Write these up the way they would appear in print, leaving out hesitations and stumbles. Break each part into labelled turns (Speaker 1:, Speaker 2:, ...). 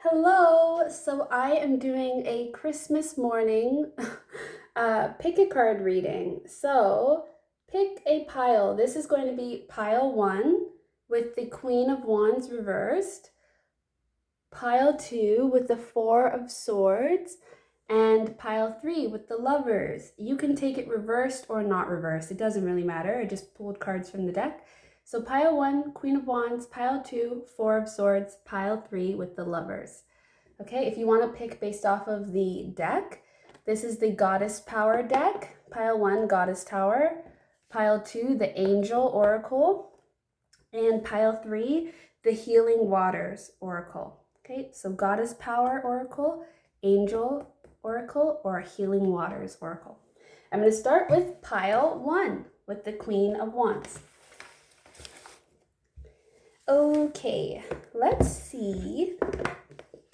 Speaker 1: Hello, so I am doing a Christmas morning pick a card reading. So pick a pile. This is going to be pile 1 with the Queen of Wands reversed, pile 2 with the Four of Swords, and pile 3 with the Lovers. You can take it reversed or not reversed. It doesn't really matter. I just pulled cards from the deck. So pile 1, Queen of Wands, pile 2, Four of Swords, pile 3 with the Lovers. Okay, if you want to pick based off of the deck, this is the Goddess Power deck. Pile 1, Goddess Tower. Pile 2, the Angel Oracle. And pile 3, the Healing Waters Oracle. Okay, so Goddess Power Oracle, Angel Oracle, or Healing Waters Oracle. I'm going to start with pile 1 with the Queen of Wands. Okay, let's see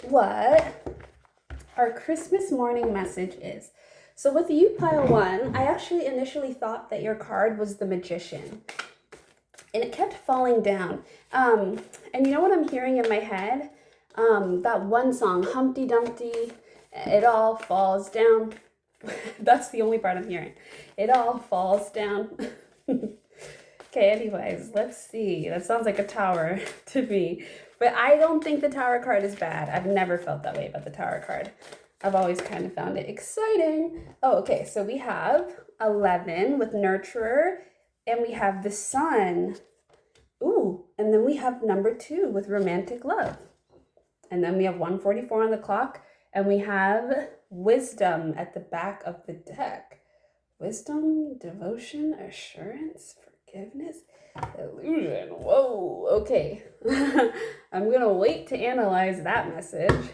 Speaker 1: what our Christmas morning message is. So with you, pile 1, I actually initially thought that your card was the Magician. And it kept falling down. And you know what I'm hearing in my head? That one song, Humpty Dumpty, it all falls down. That's the only part I'm hearing. It all falls down. Okay, anyways, let's see. That sounds like a tower to me. But I don't think the tower card is bad. I've never felt that way about the tower card. I've always kind of found it exciting. Oh, okay, so we have 11 with Nurturer, and we have the Sun. Ooh, and then we have number 2 with Romantic Love. And then we have 144 on the clock, and we have Wisdom at the back of the deck. Wisdom, devotion, assurance, forgiveness, illusion. Whoa, okay. I'm going to wait to analyze that message.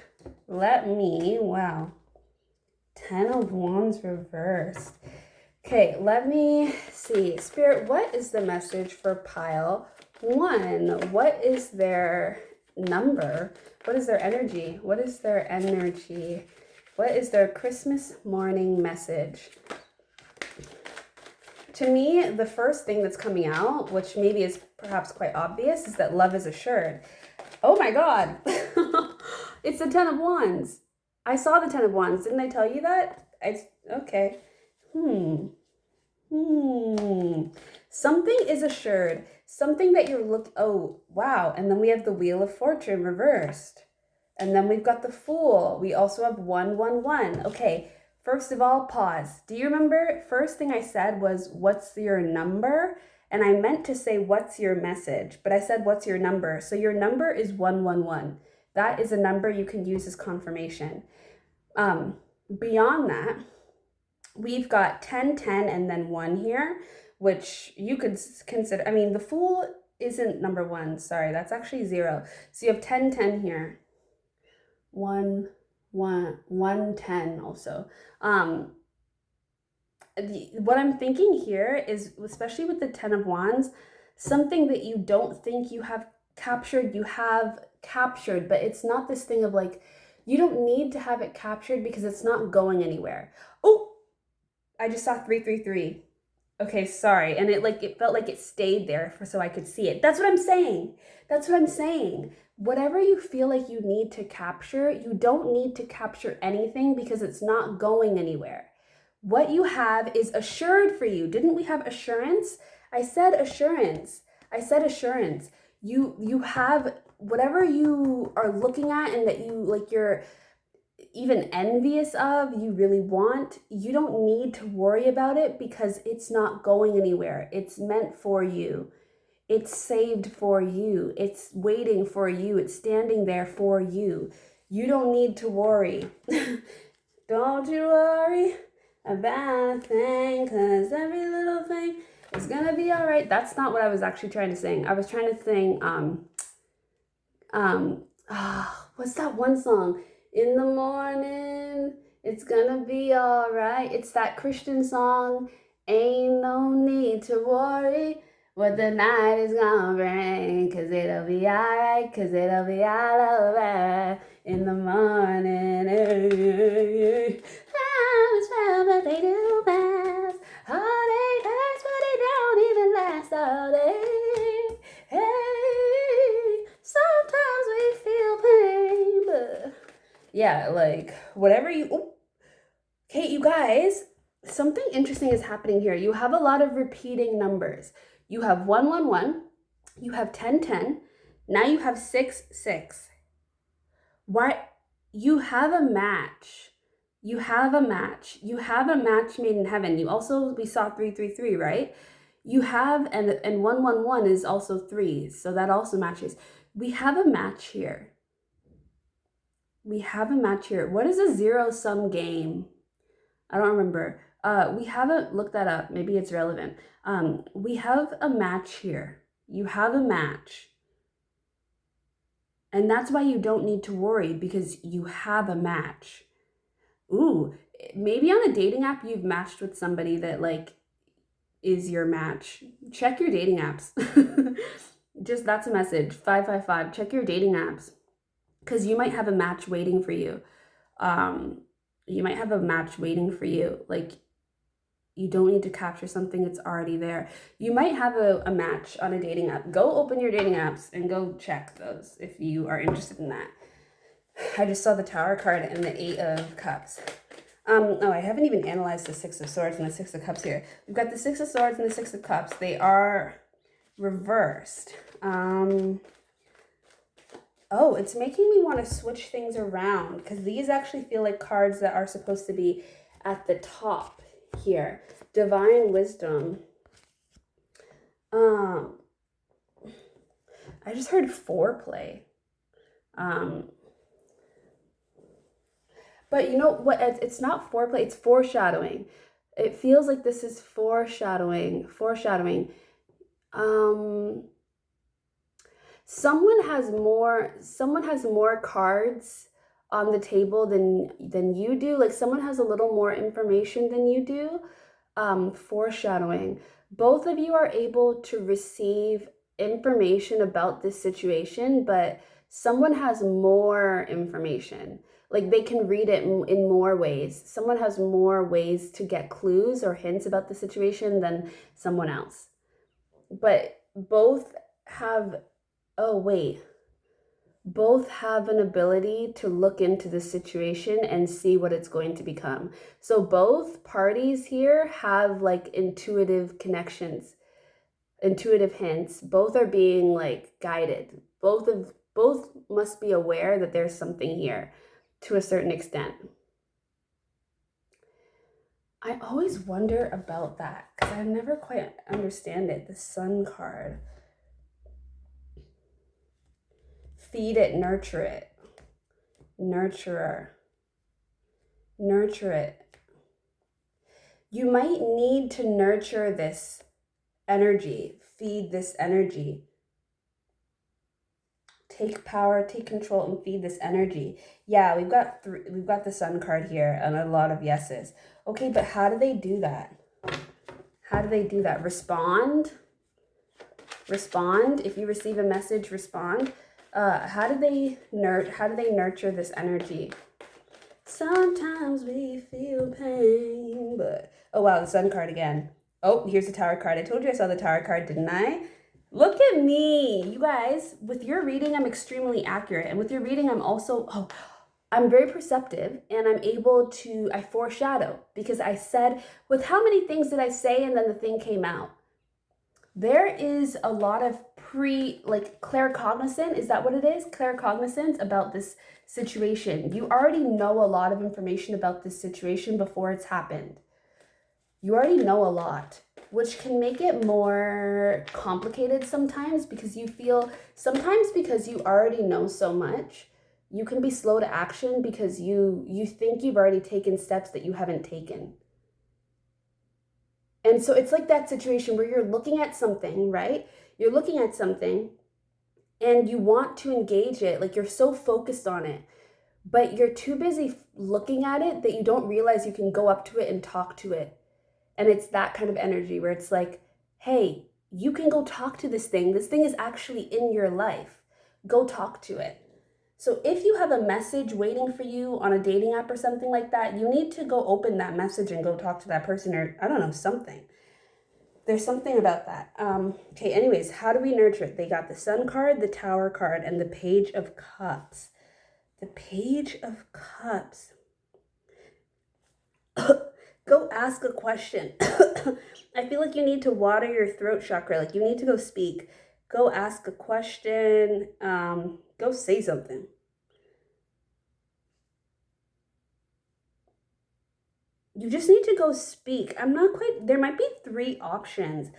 Speaker 1: Wow. 10 of Wands reversed. Okay, let me see. Spirit, what is the message for pile 1? What is their number? What is their energy? What is their energy? What is their Christmas morning message? To me, the first thing that's coming out, which maybe is perhaps quite obvious, is that love is assured. Oh my God. It's the 10 of Wands. I saw the 10 of Wands. Didn't I tell you that? Okay. Something is assured. Something that you're oh, wow. And then we have the Wheel of Fortune reversed. And then we've got the Fool. We also have 111. Okay. First of all, pause. Do you remember? First thing I said was, what's your number? And I meant to say, what's your message? But I said, what's your number? So your number is 111. That is a number you can use as confirmation. Beyond that, we've got 10, 10, and then 1 here, which you could consider. I mean, the Fool isn't number 1. Sorry, that's actually 0. So you have 10, 10 here. 1, 10 also. What I'm thinking here is, especially with the 10 of Wands, something that you don't think you have captured, but it's not this thing of like, you don't need to have it captured because it's not going anywhere. Oh, I just saw 333. Okay, sorry. And it felt like it stayed there so I could see it. That's what I'm saying. Whatever you feel like you need to capture, you don't need to capture anything because it's not going anywhere. What you have is assured for you. Didn't we have assurance? I said assurance. You have whatever you are looking at and that you're even envious of, you really want, you don't need to worry about it because it's not going anywhere. It's meant for you. It's saved for you. It's waiting for you. It's standing there for you. You don't need to worry. Don't you worry about a thing, because every little thing is gonna be all right. That's not what I was actually trying to sing. I was trying to sing, what's that one song? In the morning, it's gonna be all right. It's that Christian song, ain't no need to worry what the night is gonna bring, cause it'll be alright, cause it'll be all over in the morning. Times fell, but they do pass. Heartache hurts, but they don't even last all day. Hey, sometimes we feel pain, but Yeah, like whatever you, oh, okay, you guys, something interesting is happening here. You have a lot of repeating numbers. You have 111, you have 1010, now you have 6 6. Why? You have a match. You have a match. You have a match made in heaven. You also, we saw 333, right? You have, and 111 is also 3, so that also matches. We have a match here. We have a match here. What is a zero-sum game? I don't remember. We haven't looked that up. Maybe it's relevant. We have a match here. You have a match. And that's why you don't need to worry, because you have a match. Ooh, maybe on a dating app you've matched with somebody that like is your match. Check your dating apps. Just that's a message. 555. Check your dating apps, because you might have a match waiting for you. You might have a match waiting for you. Like, you don't need to capture something that's already there. You might have a match on a dating app. Go open your dating apps and go check those if you are interested in that. I just saw the Tower card and the 8 of Cups. Oh, I haven't even analyzed the 6 of Swords and the 6 of Cups here. We've got the 6 of Swords and the 6 of Cups. They are reversed. Oh, it's making me want to switch things around, because these actually feel like cards that are supposed to be at the top here. Divine Wisdom. I just heard foreplay. But you know what? It's not foreplay. It's foreshadowing. It feels like this is foreshadowing. Foreshadowing. Someone has more cards on the table than you do. Like, someone has a little more information than you do. Foreshadowing. Both of you are able to receive information about this situation, but someone has more information. Like, they can read it in more ways. Someone has more ways to get clues or hints about the situation than someone else. But both have, both have an ability to look into the situation and see what it's going to become. So both parties here have like intuitive connections, intuitive hints. Both are being like guided. Both must be aware that there's something here to a certain extent. I always wonder about that, because I never quite understand it. The Sun card. Feed it, nurture it. Nurturer. Nurture it. You might need to nurture this energy. Feed this energy. Take power, take control, and feed this energy. Yeah, we've got the Sun card here and a lot of yeses. Okay, but how do they do that? How do they do that? Respond. Respond. If you receive a message, respond. How do they nurture this energy? Sometimes we feel pain, but oh wow, the Sun card again. Oh, here's the Tower card. I told you I saw the Tower card, didn't I? Look at me, you guys. With your reading, I'm extremely accurate, and with your reading, I'm very perceptive, and I foreshadow, because I said, with how many things did I say, and then the thing came out. There is a lot of claircognizant, is that what it is? Claircognizance about this situation. You already know a lot of information about this situation before it's happened. You already know a lot, which can make it more complicated sometimes, because because you already know so much, you can be slow to action because you think you've already taken steps that you haven't taken. And so it's like that situation where you're looking at something, right? You're looking at something and you want to engage it, like you're so focused on it, but you're too busy looking at it that you don't realize you can go up to it and talk to it. And it's that kind of energy where it's like, hey, you can go talk to this thing. This thing is actually in your life. Go talk to it. So if you have a message waiting for you on a dating app or something like that, you need to go open that message and go talk to that person, or I don't know, something. There's something about that. Okay, anyways, how do we nurture it? They got the Sun card, the Tower card, and the Page of Cups. The Page of Cups. Go ask a question. I feel like you need to water your throat chakra. Like you need to go speak. Go ask a question. Go say something. You just need to go speak. I'm not quite, there might be three options.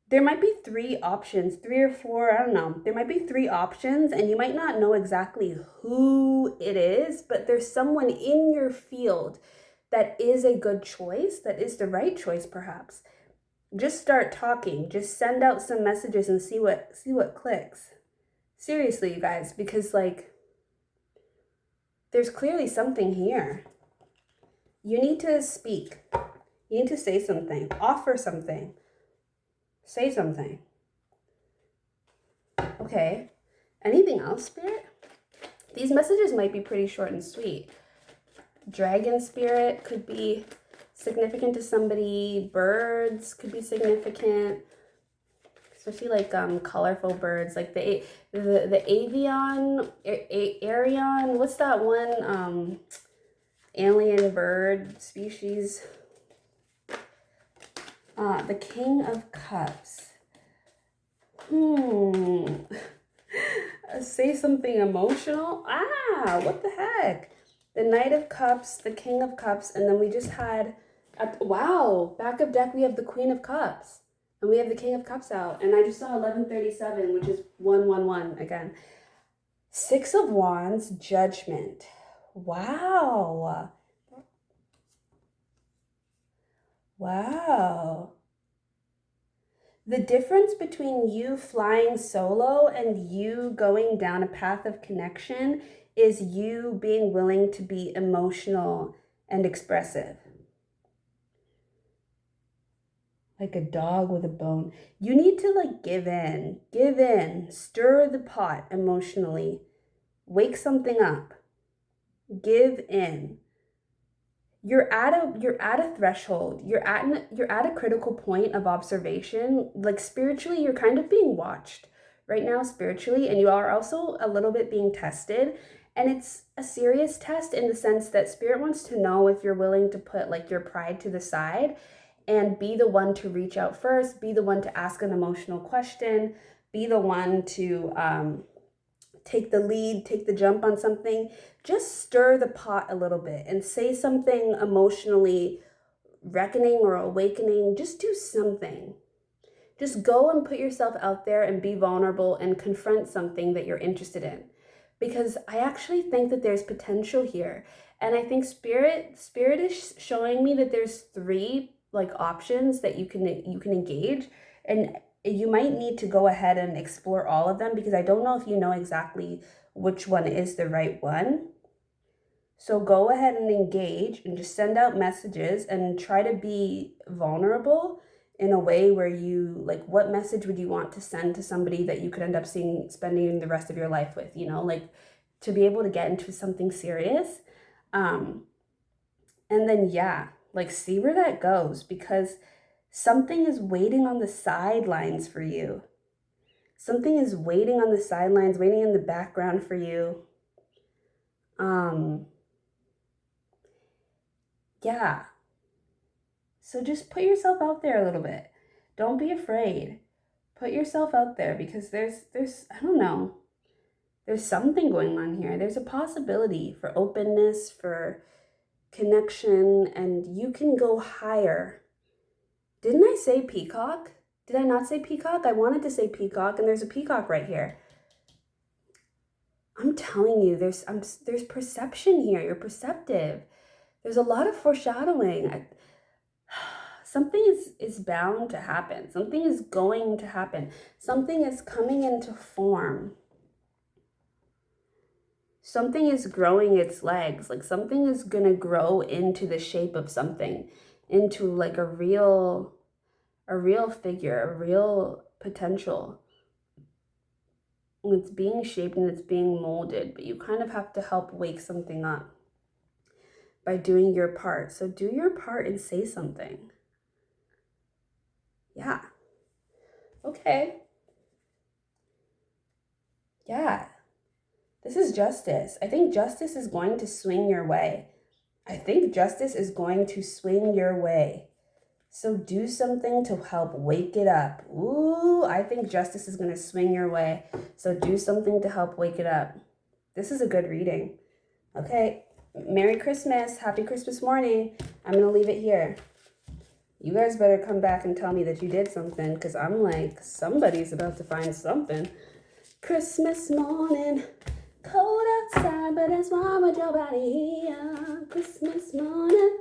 Speaker 1: There might be three options, three or four, I don't know. There might be three options and you might not know exactly who it is, but there's someone in your field that is a good choice, that is the right choice perhaps. Just start talking. Just send out some messages and see what clicks. Seriously, you guys, because like there's clearly something here. You need to speak. You need to say something. Offer something. Say something. Okay. Anything else, Spirit? These messages might be pretty short and sweet. Dragon Spirit could be significant to somebody. Birds could be significant. Especially like colorful birds. Like the avian, Arion. What's that one alien bird species? The King of Cups. Say something emotional. What the heck? The Knight of Cups, the King of Cups, and then we just had, wow, back of deck we have the Queen of Cups. And we have the King of Cups out. And I just saw 1137, which is 111 again. Six of Wands, Judgment. Wow. Wow. The difference between you flying solo and you going down a path of connection is you being willing to be emotional and expressive. Like a dog with a bone. You need to like give in, stir the pot emotionally, wake something up, give in. You're at a threshold. You're at a critical point of observation. Like spiritually, you're kind of being watched right now spiritually, and you are also a little bit being tested. And it's a serious test in the sense that Spirit wants to know if you're willing to put like your pride to the side and be the one to reach out first, be the one to ask an emotional question, be the one to take the lead, take the jump on something. Just stir the pot a little bit and say something emotionally reckoning or awakening. Just do something. Just go and put yourself out there and be vulnerable and confront something that you're interested in. Because I actually think that there's potential here. And I think Spirit is showing me that there's three like options that you can engage, and you might need to go ahead and explore all of them because I don't know if you know exactly which one is the right one. So go ahead and engage and just send out messages and try to be vulnerable in a way where you like, what message would you want to send to somebody that you could end up spending the rest of your life with, you know, like to be able to get into something serious. And then, like see where that goes, because something is waiting on the sidelines for you. Something is waiting on the sidelines, waiting in the background for you. So just put yourself out there a little bit. Don't be afraid. Put yourself out there because there's I don't know. There's something going on here. There's a possibility for openness, for connection, and you can go higher. Didn't I say peacock? Did I not say peacock? I wanted to say peacock, and there's a peacock right here. I'm telling you, there's perception here. You're perceptive. There's a lot of foreshadowing. Something is bound to happen. Something is going to happen. Something is coming into form. Something is growing its legs. Like something is going to grow into the shape of something, into like a real figure, a real potential. And it's being shaped and it's being molded, but you kind of have to help wake something up by doing your part. So do your part and say something. Yeah. Okay. Yeah. This is justice. I think justice is going to swing your way. I think justice is going to swing your way. So do something to help wake it up. Ooh, I think justice is going to swing your way. So do something to help wake it up. This is a good reading. Okay, Merry Christmas. Happy Christmas morning. I'm going to leave it here. You guys better come back and tell me that you did something, because I'm like, somebody's about to find something. Christmas morning, cold outside, but it's warm with your body here. Christmas morning,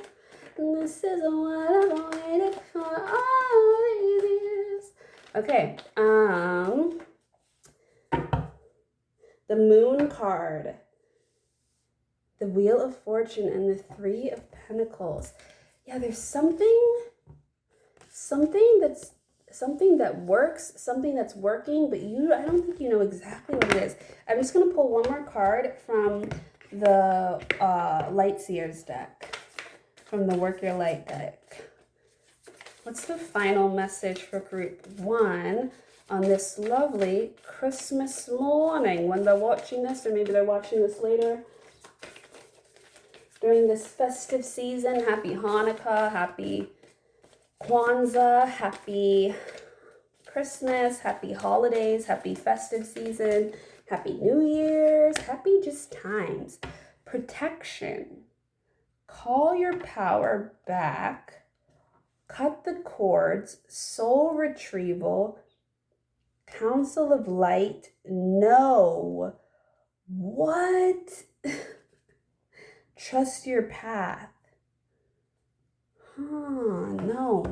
Speaker 1: this is what I've waited for all these years. Okay, the Moon card, the Wheel of Fortune, and the Three of Pentacles. Yeah, there's something that works, something that's working, but I don't think you know exactly what it is. I'm just going to pull one more card from the Light Seers deck, from the Work Your Light deck. What's the final message for group 1 on this lovely Christmas morning when they're watching this, or maybe they're watching this later during this festive season? Happy Hanukkah, happy Kwanzaa, happy Christmas, happy holidays, happy festive season, happy New Year's, happy just times. Protection. Call your power back. Cut the cords. Soul retrieval. Council of Light. No. What? Trust your path. No.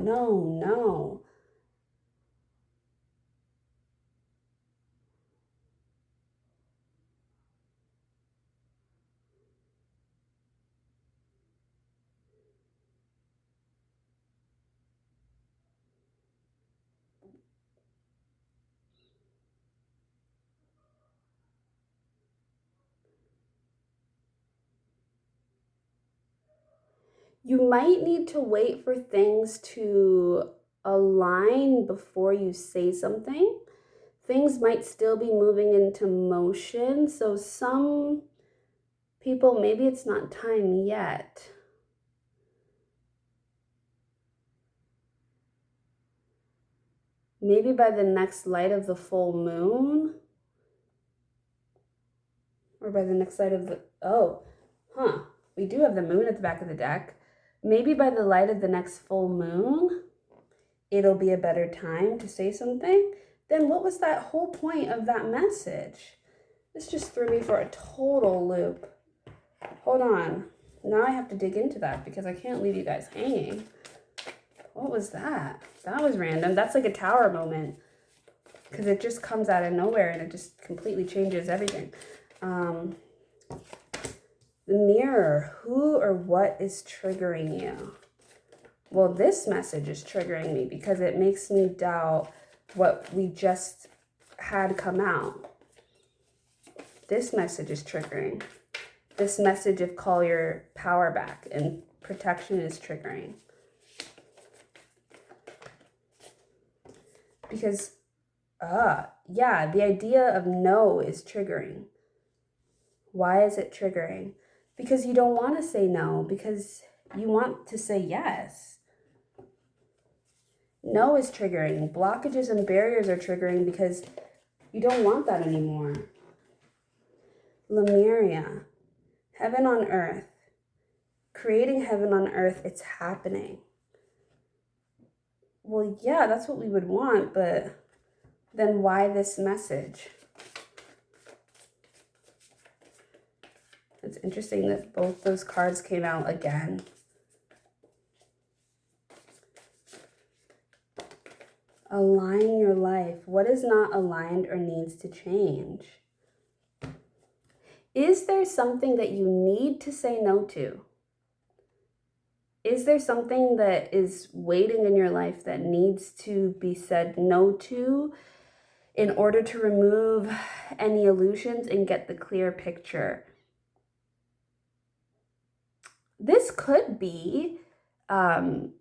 Speaker 1: You might need to wait for things to align before you say something. Things might still be moving into motion. So some people, maybe it's not time yet. Maybe by the next light of the full moon, or by the next light of the, we do have the moon at the back of the deck. Maybe by the light of the next full moon, it'll be a better time to say something. Then what was that whole point of that message? This just threw me for a total loop. Hold on. Now I have to dig into that because I can't leave you guys hanging. What was that? That was random. That's like a tower moment, because it just comes out of nowhere and it just completely changes everything. The Mirror. Who or what is triggering you? Well, this message is triggering me because it makes me doubt what we just had come out. This message is triggering. This message of call your power back and protection is triggering. Because, the idea of no is triggering. Why is it triggering? Because you don't want to say no, because you want to say yes. No is triggering. Blockages and barriers are triggering because you don't want that anymore. Lemuria. Heaven on earth. Creating heaven on earth, it's happening. Well, yeah, that's what we would want, but then why this message? It's interesting that both those cards came out again. Align your life. What is not aligned or needs to change? Is there something that you need to say no to? Is there something that is waiting in your life that needs to be said no to in order to remove any illusions and get the clear picture? This could be that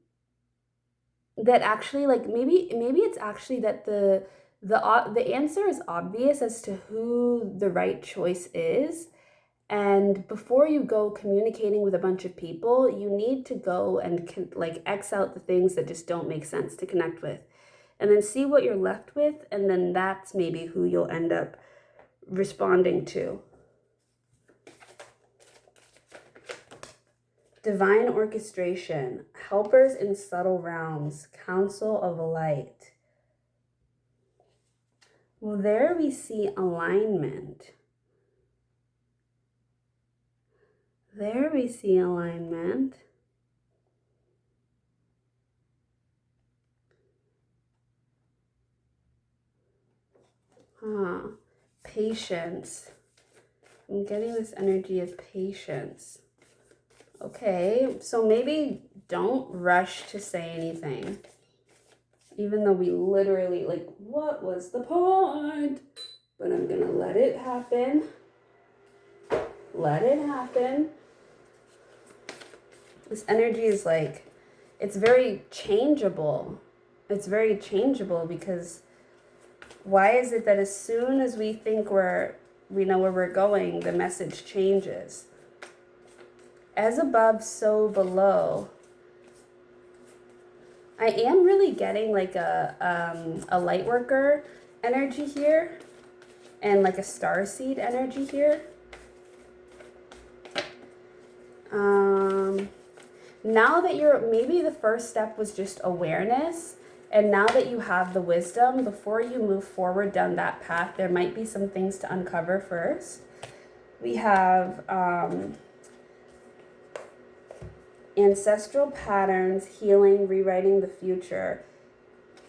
Speaker 1: actually, like maybe it's actually that the The answer is obvious as to who the right choice is. And before you go communicating with a bunch of people, you need to go and like X out the things that just don't make sense to connect with. And then see what you're left with, and then that's maybe who you'll end up responding to. Divine orchestration, helpers in subtle realms, counsel of light. Well, there we see alignment. There we see alignment. Patience. I'm getting this energy of patience. Okay, so maybe don't rush to say anything. Even though we literally, like, what was the point? But I'm gonna let it happen. Let it happen. This energy is like, it's very changeable. It's very changeable because why is it that as soon as we think we know where we're going, the message changes? As above, so below. I am really getting like a light worker energy here and like a starseed energy here. Now that maybe the first step was just awareness, and now that you have the wisdom, before you move forward down that path, there might be some things to uncover first. We have ancestral patterns, healing, rewriting the future.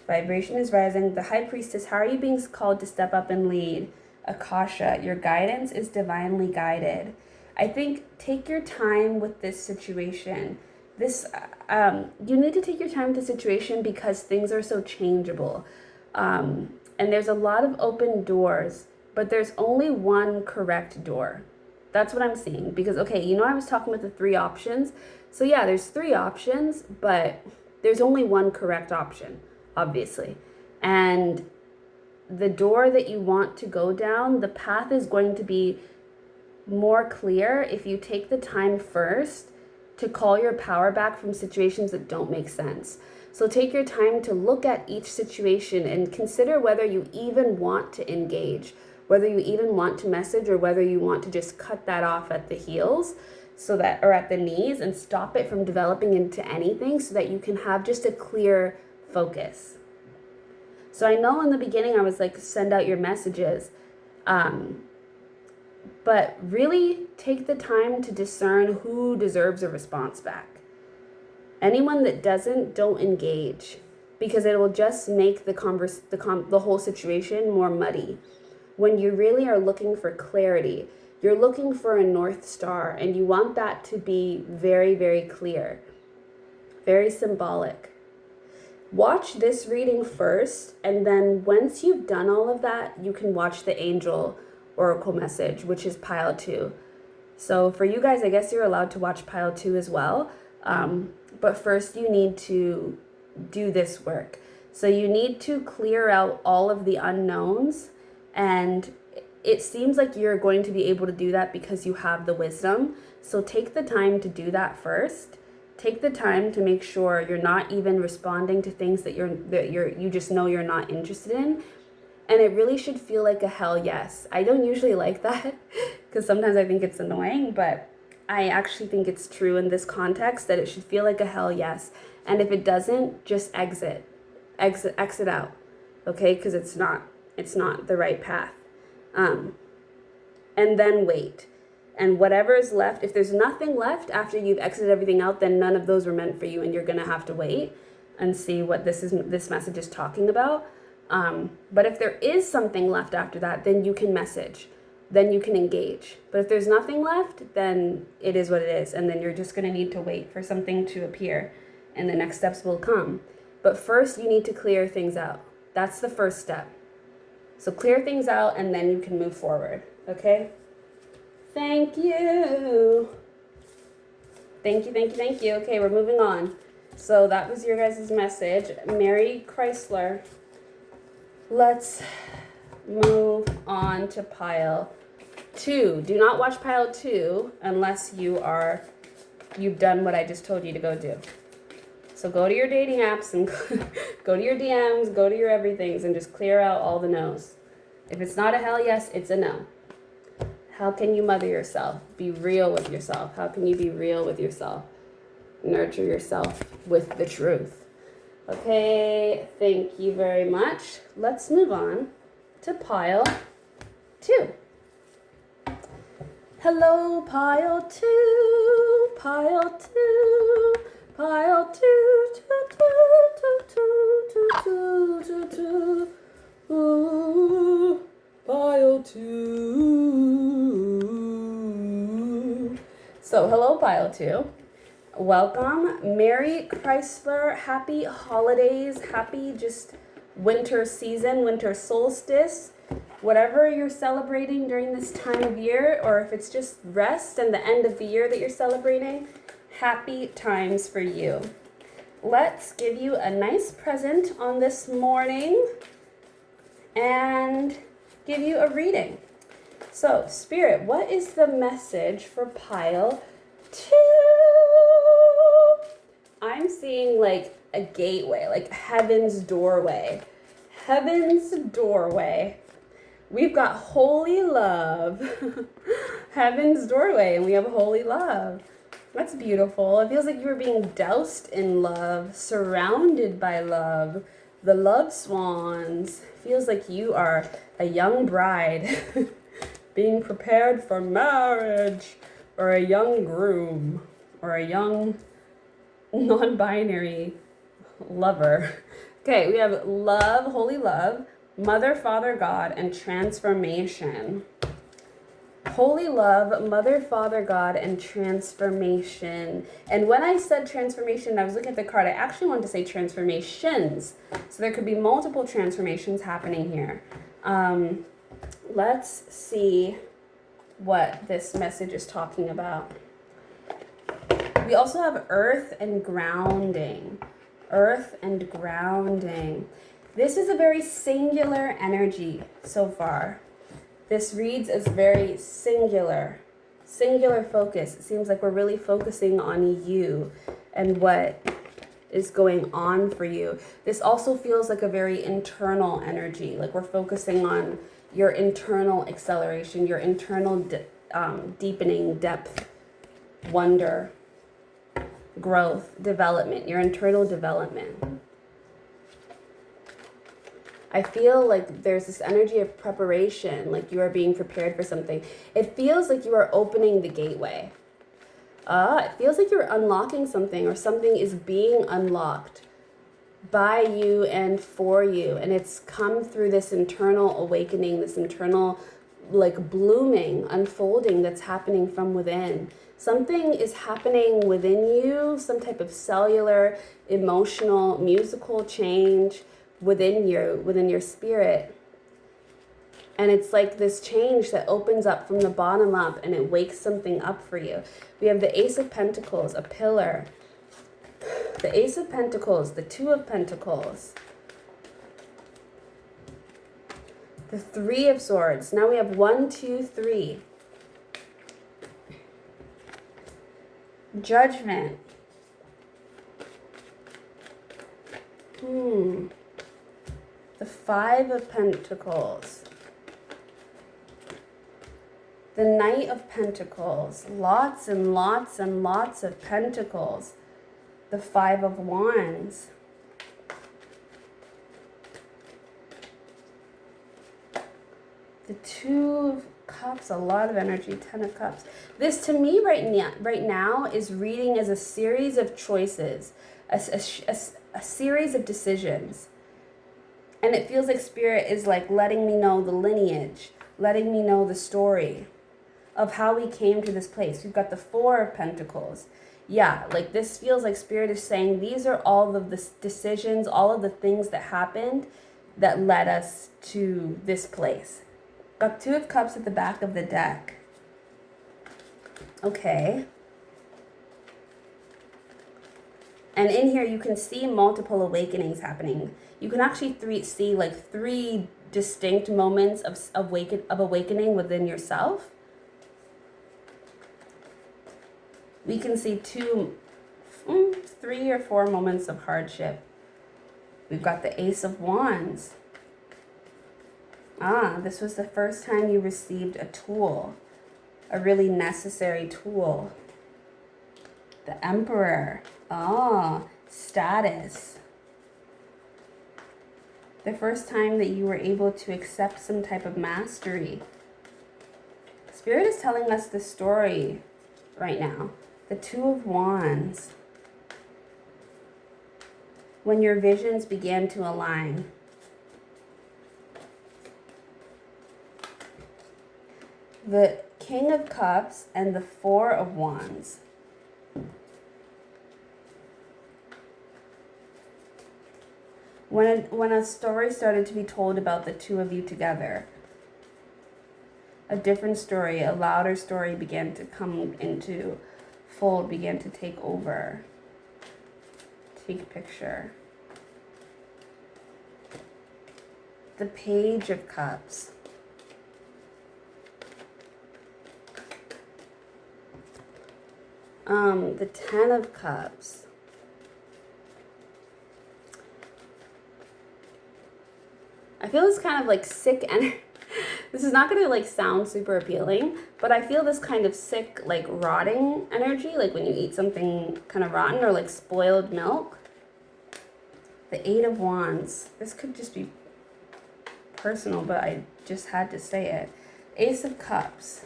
Speaker 1: Vibration is rising. The High Priestess, how are you being called to step up and lead? Akasha, your guidance is divinely guided. I think take your time with this situation. You need to take your time with the situation because things are so changeable. And there's a lot of open doors, but there's only one correct door. That's what I'm seeing. Because, okay, I was talking about the 3 options. So yeah, there's 3 options, but there's only one correct option, obviously. And the door that you want to go down, the path is going to be more clear if you take the time first to call your power back from situations that don't make sense. So take your time to look at each situation and consider whether you even want to engage, whether you even want to message, or whether you want to just cut that off at the heels or at the knees and stop it from developing into anything so that you can have just a clear focus. So I know in the beginning I was like, send out your messages. But really take the time to discern who deserves a response back. Anyone that doesn't, don't engage, because it will just make the whole situation more muddy. When you really are looking for clarity, you're looking for a North Star, and you want that to be very, very clear, very symbolic. Watch this reading first, and then once you've done all of that, you can watch the angel oracle message, which is pile 2. So for you guys, I guess you're allowed to watch pile 2 as well. But first you need to do this work. So you need to clear out all of the unknowns, and it seems like you're going to be able to do that because you have the wisdom. So take the time to do that first. Take the time to make sure you're not even responding to things that you just know you're not interested in. And it really should feel like a hell yes. I don't usually like that because sometimes I think it's annoying, but I actually think it's true in this context that it should feel like a hell yes. And if it doesn't, just exit out, okay? Because it's not the right path. And then wait. And whatever is left, if there's nothing left after you've exited everything out, then none of those were meant for you, and you're gonna have to wait and see what this message is talking about. But if there is something left after that, then you can message, then you can engage. But if there's nothing left, then it is what it is. And then you're just going to need to wait for something to appear, and the next steps will come. But first you need to clear things out. That's the first step. So clear things out, and then you can move forward. Okay. Thank you. Thank you. Okay, we're moving on. So that was your guys' message. Mary Chrysler. Let's move on to pile 2. Do not watch pile 2 unless you've done what I just told you to go do. So go to your dating apps and go to your DMs, go to your everythings, and just clear out all the no's. If it's not a hell yes, it's a no. How can you mother yourself? Be real with yourself. How can you be real with yourself? Nurture yourself with the truth. Okay, thank you very much. Let's move on to pile 2. Hello, pile 2, pile 2, pile 2, 2, ooh, pile 2. So, hello, pile 2. Welcome. Merry Chrysler. Happy holidays. Happy just winter season, winter solstice. Whatever you're celebrating during this time of year, or if it's just rest and the end of the year that you're celebrating, happy times for you. Let's give you a nice present on this morning and give you a reading. So, Spirit, what is the message for pile 2? I'm seeing like a gateway, like heaven's doorway. Heaven's doorway. We've got holy love. Heaven's doorway, and we have holy love. That's beautiful. It feels like you were being doused in love, surrounded by love. The love swans. Feels like you are a young bride being prepared for marriage, or a young groom, or a young non-binary lover. Okay, we have love, holy love, Mother, Father, God, and transformation. Holy love, Mother, Father, God, and transformation. And when I said transformation, I was looking at the card. I actually wanted to say transformations. So there could be multiple transformations happening here. Let's see what this message is talking about. We also have earth and grounding. Earth and grounding. This is a very singular energy so far. This reads as very singular focus. It seems like we're really focusing on you and what is going on for you. This also feels like a very internal energy, like we're focusing on your internal acceleration, your internal deepening, depth, wonder, growth, development, your internal development. I feel like there's this energy of preparation, like you are being prepared for something. It feels like you are opening the gateway. It feels like you're unlocking something, or something is being unlocked by you and for you. And it's come through this internal awakening, this internal like blooming, unfolding that's happening from within. Something is happening within you, some type of cellular, emotional, musical change within your spirit. And it's like this change that opens up from the bottom up, and it wakes something up for you. We have the Ace of Pentacles, a pillar. The Ace of Pentacles, the Two of Pentacles. The Three of Swords. Now we have 1, 2, 3. Judgment. The Five of Pentacles. The Knight of Pentacles. Lots and lots and lots of pentacles. The Five of Wands. The Two of Cups, a lot of energy, 10 of Cups. This to me right now is reading as a series of choices, a series of decisions. And it feels like Spirit is like letting me know the lineage, letting me know the story of how we came to this place. We've got the Four of Pentacles. Yeah, like this feels like Spirit is saying these are all of the decisions, all of the things that happened that led us to this place. Got Two of Cups at the back of the deck. Okay. And in here, you can see multiple awakenings happening. You can actually see like three distinct moments of awakening within yourself. We can see 3 or 4 moments of hardship. We've got the Ace of Wands. This was the first time you received a tool, a really necessary tool. The Emperor. Status. The first time that you were able to accept some type of mastery. Spirit is telling us the story right now. The Two of Wands. When your visions began to align. The King of Cups and the Four of Wands. When a story started to be told about the two of you together, a different story, a louder story began to come into fold, began to take over. Take picture. The Page of Cups. The Ten of Cups. I feel this kind of like sick energy. This is not going to like sound super appealing, but I feel this kind of sick, like rotting energy, like when you eat something kind of rotten or like spoiled milk. The Eight of Wands. This could just be personal, but I just had to say it. Ace of Cups.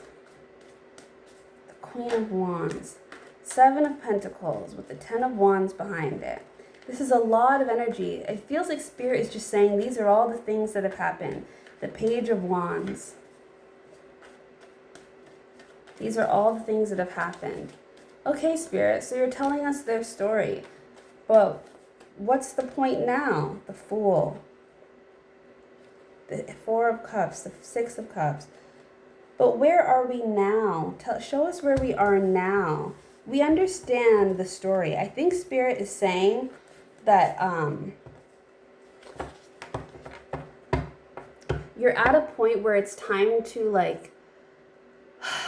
Speaker 1: The Queen of Wands. Seven of Pentacles with the Ten of Wands behind it. This is a lot of energy. It feels like Spirit is just saying these are all the things that have happened. The Page of Wands. These are all the things that have happened. Okay, Spirit, so you're telling us their story. But what's the point now? The Fool. The Four of Cups. The Six of Cups. But where are we now? Show us where we are now. We understand the story. I think Spirit is saying that you're at a point where it's time to like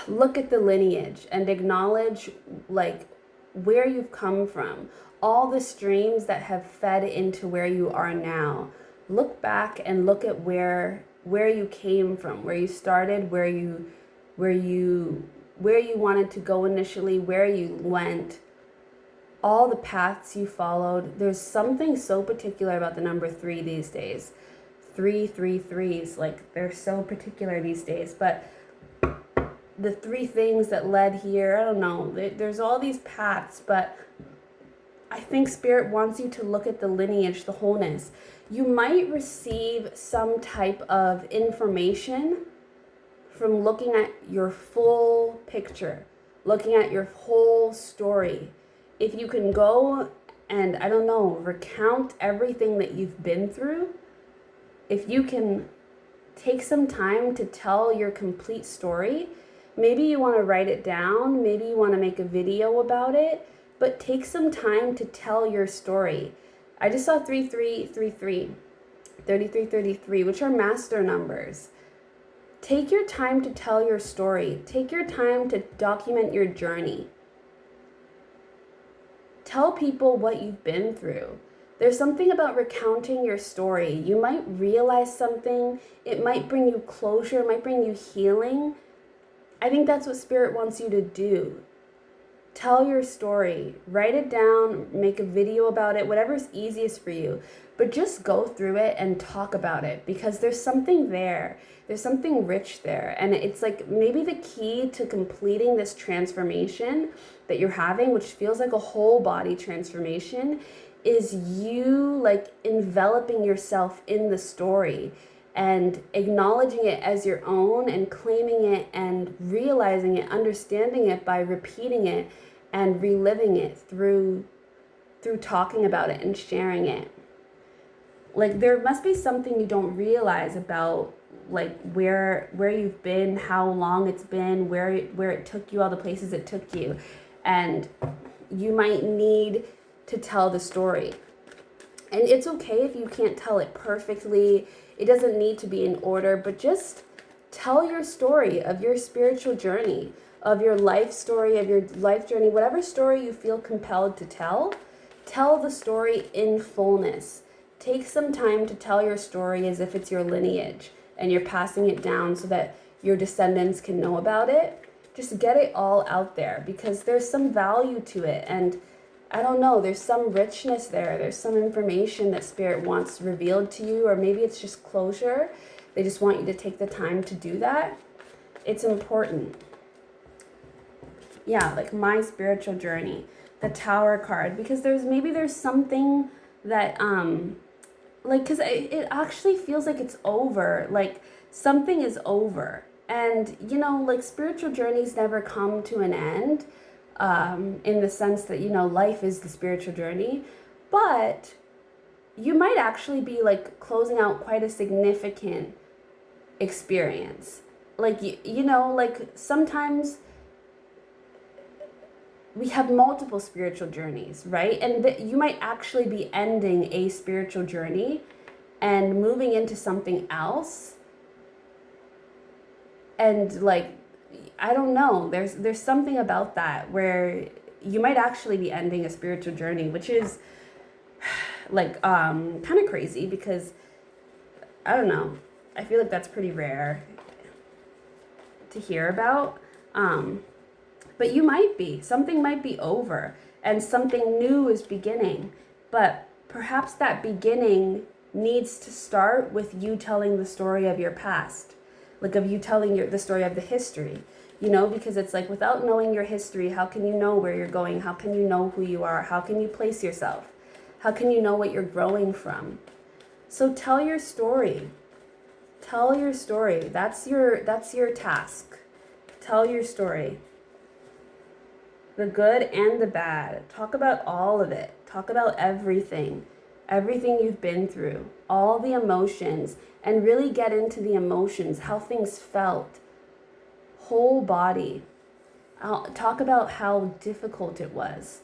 Speaker 1: look at the lineage and acknowledge like where you've come from, all the streams that have fed into where you are now. Look back and look at where you came from, where you started, where you wanted to go initially, where you went, all the paths you followed. There's something so particular about the number 3 these days. 333s, like they're so particular these days. But the 3 things that led here, I don't know, there's all these paths, but I think Spirit wants you to look at the lineage, the wholeness. You might receive some type of information from looking at your full picture, looking at your whole story. If you can go and, I don't know, recount everything that you've been through, if you can take some time to tell your complete story, maybe you want to write it down, maybe you want to make a video about it, but take some time to tell your story. I just saw 3333, 3333, which are master numbers. Take your time to tell your story. Take your time to document your journey. Tell people what you've been through. There's something about recounting your story. You might realize something. It might bring you closure. It might bring you healing. I think that's what Spirit wants you to do. Tell your story. Write it down. Make a video about it. Whatever's easiest for you. But just go through it and talk about it, because there's something there. There's something rich there. And it's like maybe the key to completing this transformation that you're having, which feels like a whole body transformation, is you like enveloping yourself in the story and acknowledging it as your own and claiming it and realizing it, understanding it by repeating it and reliving it through talking about it and sharing it. Like there must be something you don't realize about like where you've been, how long it's been, where it took you, all the places it took you. And you might need to tell the story. And it's okay if you can't tell it perfectly. It doesn't need to be in order, but just tell your story of your spiritual journey, of your life story, of your life journey, whatever story you feel compelled to tell the story in fullness. Take some time to tell your story as if it's your lineage and you're passing it down so that your descendants can know about it. Just get it all out there because there's some value to it. And I don't know, there's some richness there. There's some information that Spirit wants revealed to you, or maybe it's just closure. They just want you to take the time to do that. It's important. Yeah, like my spiritual journey, the Tower card, because there's something that, like, because it actually feels like it's over, like something is over. And, you know, like spiritual journeys never come to an end, in the sense that, you know, life is the spiritual journey, but you might actually be like closing out quite a significant experience. Like, you know, like sometimes we have multiple spiritual journeys, right? And you might actually be ending a spiritual journey and moving into something else. And like, I don't know, there's something about that where you might actually be ending a spiritual journey, which is like kind of crazy because I don't know, I feel like that's pretty rare to hear about. But you might be. Something might be over and something new is beginning. But perhaps that beginning needs to start with you telling the story of your past. Like of you telling the story of the history. You know, because it's like without knowing your history, how can you know where you're going? How can you know who you are? How can you place yourself? How can you know what you're growing from? So tell your story. Tell your story. That's your task. Tell your story. The good and the bad. Talk about all of it. Talk about everything you've been through, all the emotions, and really get into the emotions, how things felt, whole body. Talk about how difficult it was.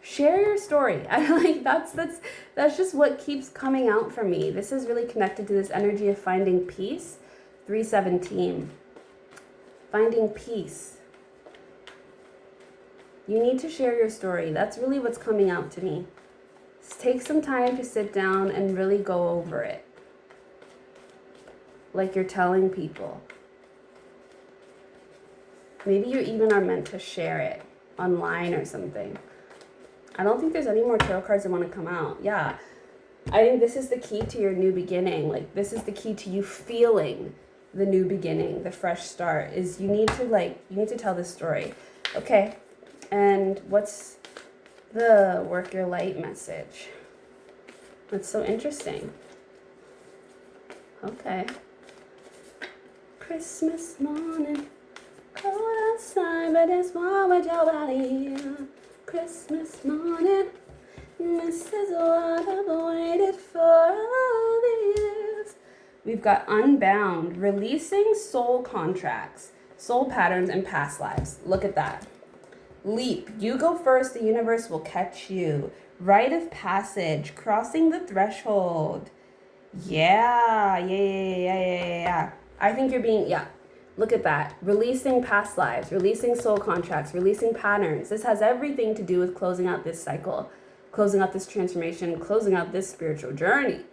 Speaker 1: Share your story. I like that's just what keeps coming out for me. This is really connected to this energy of finding peace. 317. Finding peace. You need to share your story. That's really what's coming out to me. Just take some time to sit down and really go over it. Like you're telling people. Maybe you even are meant to share it online or something. I don't think there's any more tarot cards that want to come out. Yeah. I think this is the key to your new beginning. Like this is the key to you feeling the new beginning, the fresh start, is you need to tell this story. Okay. And what's the work your light message? That's so interesting. Okay. Christmas morning, cold outside, but it's warm with your body. Christmas morning, this is what I've waited for all these years. We've got Unbound, releasing soul contracts, soul patterns, and past lives. Look at that. Leap, you go first, the universe will catch you. Rite of passage, crossing the threshold. Yeah. I think you're being, look at that. Releasing past lives, releasing soul contracts, releasing patterns. This has everything to do with closing out this cycle, closing out this transformation, closing out this spiritual journey,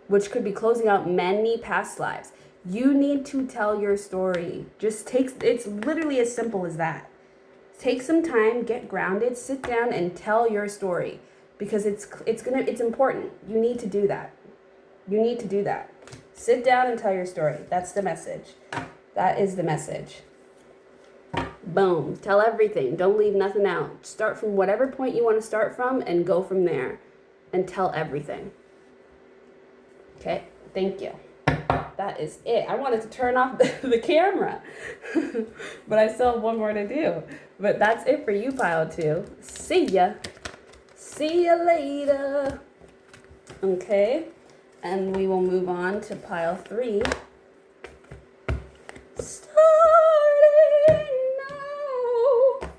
Speaker 1: which could be closing out many past lives. You need to tell your story. It's literally as simple as that. Take some time, get grounded, sit down and tell your story because it's important. You need to do that. Sit down and tell your story. That's the message. That is the message. Boom. Tell everything. Don't leave nothing out. Start from whatever point you want to start from and go from there and tell everything. Okay. Thank you. That is it. I wanted to turn off the camera, but I still have one more to do. But that's it for you, pile 2. See ya. See ya later. Okay. And we will move on to pile 3. Starting now.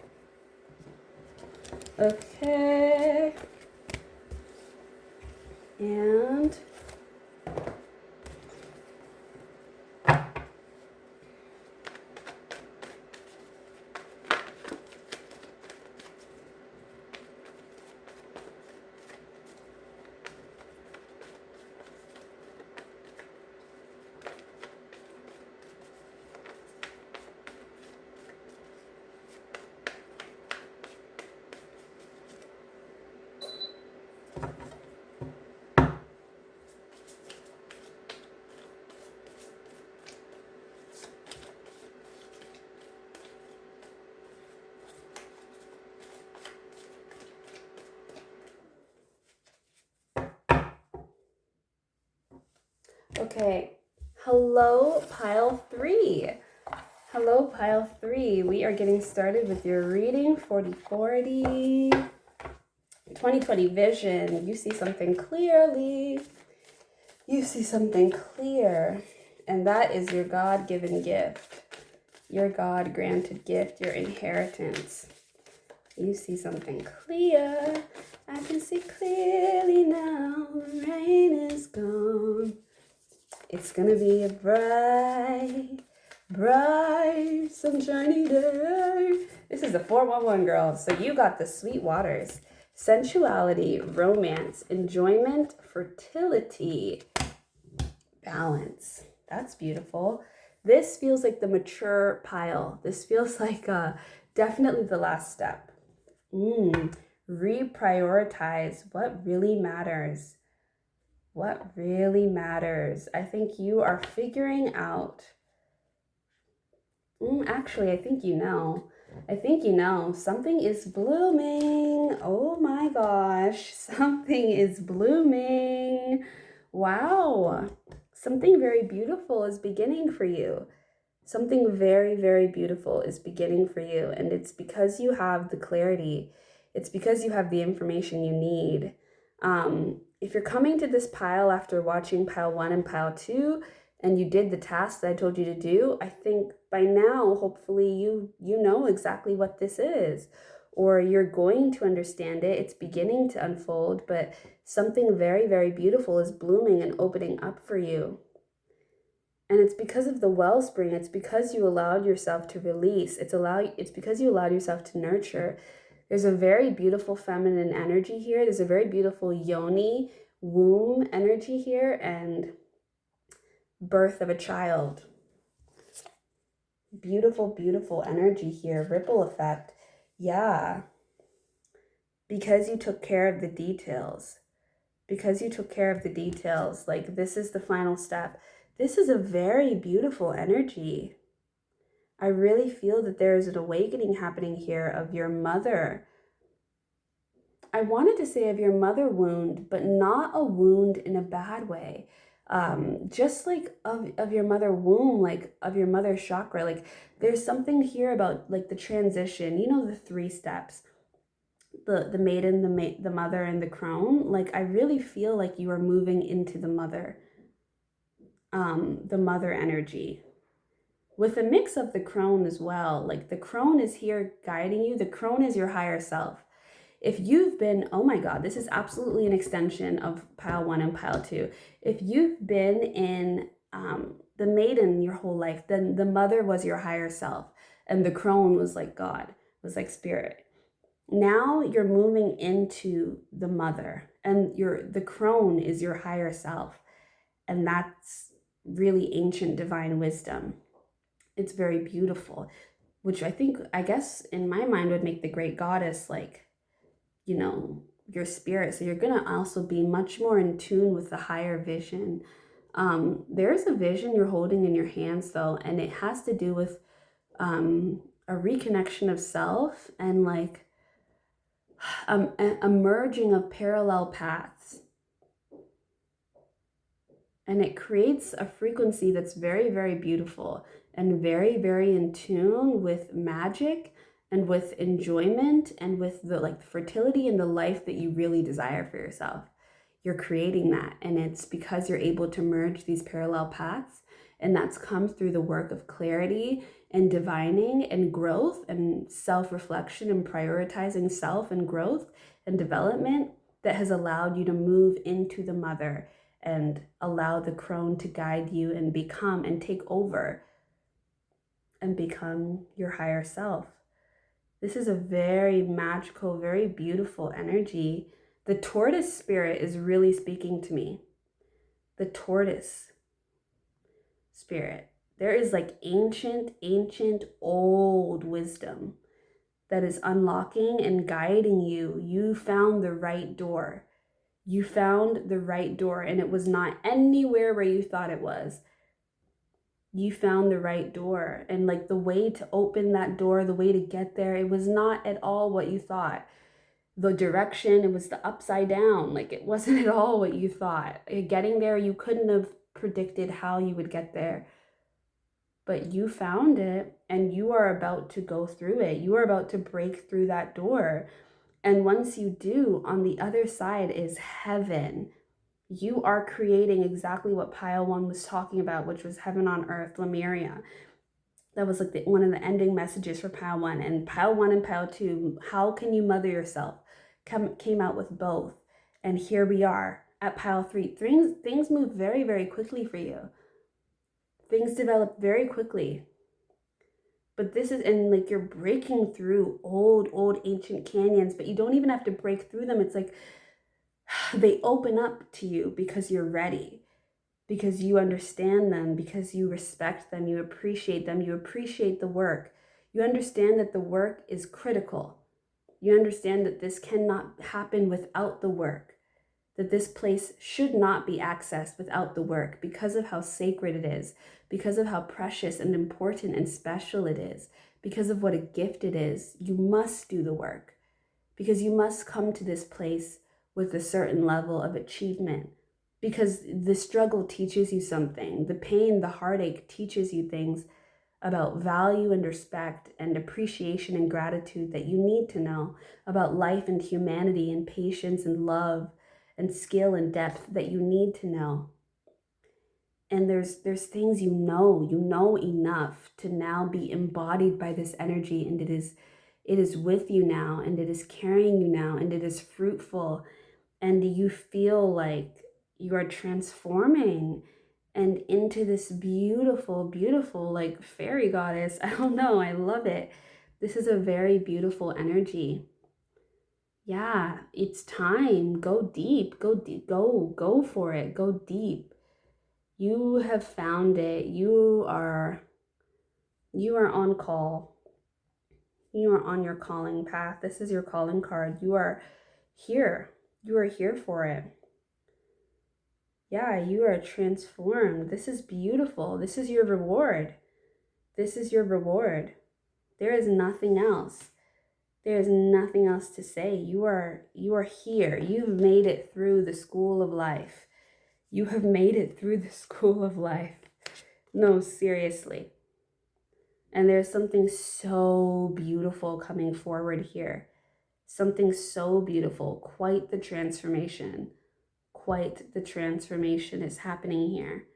Speaker 1: Okay. And okay. Hello, pile 3. Hello, pile 3. We are getting started with your reading 4040. 2020 vision. You see something clearly. You see something clear. And that is your God-given gift. Your God-granted gift, your inheritance. You see something clear. I can see clearly now. The rain is gone. It's gonna be a bright, bright, sunshiny day. This is a 411, girl. So you got the sweet waters. Sensuality, romance, enjoyment, fertility, balance. That's beautiful. This feels like the mature pile. This feels like definitely the last step. Reprioritize what really matters. What really matters. I think you are figuring out. Actually, I think you know. Something is blooming. Oh my gosh. Something is blooming. Wow. Something very beautiful is beginning for you. Something very, very beautiful is beginning for you. And it's because you have the clarity. It's because you have the information you need. If you're coming to this pile after watching pile 1 and pile 2, and you did the task that I told you to do, I think by now, hopefully you know exactly what this is, or you're going to understand it. It's beginning to unfold, but something very, very beautiful is blooming and opening up for you. And it's because of the wellspring. It's because you allowed yourself to release. It's because you allowed yourself to nurture. There's a very beautiful feminine energy here. There's a very beautiful yoni, womb energy here, and birth of a child. Beautiful, beautiful energy here. Ripple effect. Yeah. Because you took care of the details. Like, this is the final step. This is a very beautiful energy. I really feel that there is an awakening happening here of your mother. I wanted to say of your mother wound, but not a wound in a bad way. Just like of your mother womb, like of your mother chakra. Like, there's something here about like the transition, the 3 steps, the maiden, the mother, and the crone. Like, I really feel like you are moving into the mother energy, with a mix of the crone as well. Like, the crone is here guiding you. The crone is your higher self. If you've been, oh my God, this is absolutely an extension of pile 1 and pile 2. If you've been in the maiden your whole life, then the mother was your higher self, and the crone was like God, was like spirit. Now you're moving into the mother, and the crone is your higher self, and that's really ancient divine wisdom. It's very beautiful, which I guess in my mind would make the great goddess like, your spirit. So you're going to also be much more in tune with the higher vision. There's a vision you're holding in your hands though, and it has to do with a reconnection of self and like a merging of parallel paths. And it creates a frequency that's very, very beautiful and very, very in tune with magic and with enjoyment and with the fertility and the life that you really desire for yourself. You're creating that, and it's because you're able to merge these parallel paths, and that's come through the work of clarity and divining and growth and self-reflection and prioritizing self and growth and development that has allowed you to move into the mother and allow the crone to guide you and become and take over and become your higher self. This is a very magical, very beautiful energy. The tortoise spirit is really speaking to me. The tortoise spirit. There is like ancient, old wisdom that is unlocking and guiding you. You found the right door. You found the right door, and it was not anywhere where you thought it was. You found the right door, and like the way to open that door, the way to get there, it was not at all what you thought. The direction, it was the upside down. Like it wasn't at all what you thought. Getting there, you couldn't have predicted how you would get there. But you found it, and you are about to go through it. You are about to break through that door. And once you do, on the other side is heaven. You are creating exactly what Pile 1 was talking about, which was heaven on earth, Lemuria. That was like one of the ending messages for Pile 1. And Pile 1 and Pile 2, how can you mother yourself? Came out with both. And here we are at Pile 3. Things move very, very quickly for you. Things develop very quickly. But this is, and like you're breaking through old ancient canyons, but you don't even have to break through them. It's like they open up to you because you're ready, because you understand them, because you respect them, you appreciate the work. You understand that the work is critical. You understand that this cannot happen without the work, that this place should not be accessed without the work because of how sacred it is, because of how precious and important and special it is, because of what a gift it is. You must do the work because you must come to this place with a certain level of achievement, because the struggle teaches you something. The pain, the heartache teaches you things about value and respect and appreciation and gratitude that you need to know about life and humanity and patience and love and skill and depth that you need to know. And there's things you know enough to now be embodied by this energy, and it is with you now, and it is carrying you now, and it is fruitful, and you feel like you are transforming and into this beautiful like fairy goddess. I don't know, I love it. This is a very beautiful energy. Yeah, it's time. Go deep, go for it, go deep. You have found it. You are on call. You are on your calling path. This is your calling card. You are here. You are here for it. Yeah, you are transformed. This is beautiful. This is your reward. This is your reward. There is nothing else. There is nothing else to say. You are here. You've made it through the school of life. You have made it through the school of life. No, seriously. And there's something so beautiful coming forward here. Something so beautiful. Quite the transformation. Quite the transformation is happening here.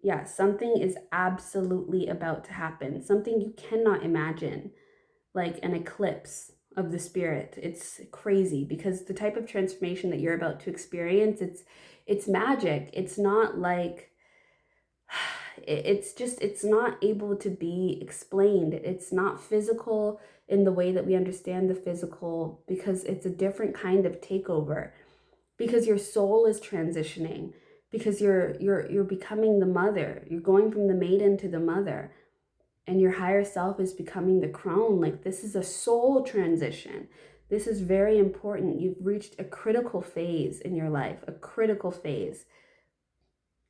Speaker 1: Yeah, something is absolutely about to happen. Something you cannot imagine. Like an eclipse of the spirit. It's crazy because the type of transformation that you're about to experience, it's magic. It's not like, it's not able to be explained. It's not physical in the way that we understand the physical, because it's a different kind of takeover, because your soul is transitioning, because you're becoming the mother. You're going from the maiden to the mother, and your higher self is becoming the crone. Like, this is a soul transition. This is very important. You've reached a critical phase in your life, a critical phase.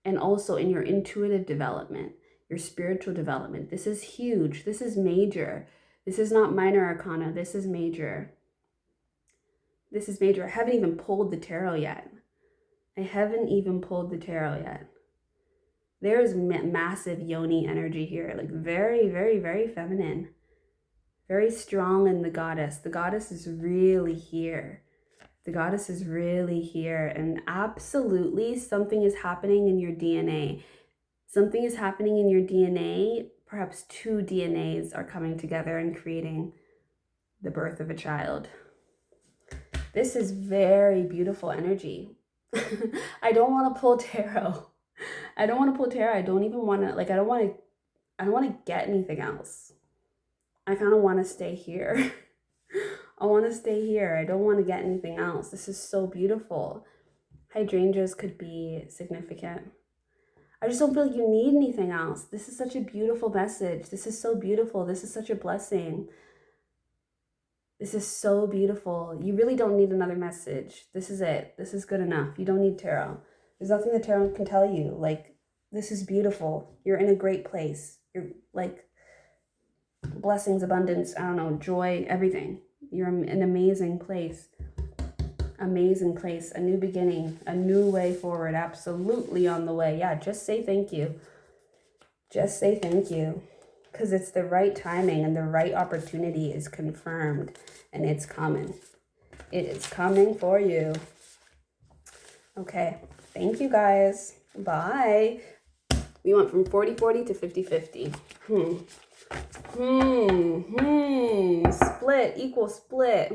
Speaker 1: And also in your intuitive development, your spiritual development. This is huge. This is major. This is not minor arcana. This is major. This is major. I haven't even pulled the tarot yet. There is massive yoni energy here, like very, very, very feminine, very strong in the goddess. The goddess is really here. The goddess is really here, and absolutely something is happening in your DNA. Something is happening in your DNA perhaps two DNAs are coming together and creating the birth of a child. This is very beautiful energy. I don't want to pull tarot. I don't want to pull tarot. I don't even want to, like, I don't want to get anything else. I kind of want to stay here. I want to stay here. I don't want to get anything else. This is so beautiful. Hydrangeas could be significant. I just don't feel like you need anything else. This is such a beautiful message. This is so beautiful. This is such a blessing. This is so beautiful. You really don't need another message. This is it. This is good enough. You don't need tarot. There's nothing that tarot can tell you. Like, this is beautiful. You're in a great place. You're like blessings, abundance, I don't know, joy, everything. You're in an amazing place. Amazing place. A new beginning. A new way forward. Absolutely on the way. Yeah, just say thank you. Just say thank you. Because it's the right timing and the right opportunity is confirmed. And it's coming. It is coming for you. Okay. Thank you, guys. Bye. We went from 40-40 to 50-50. Split equals split.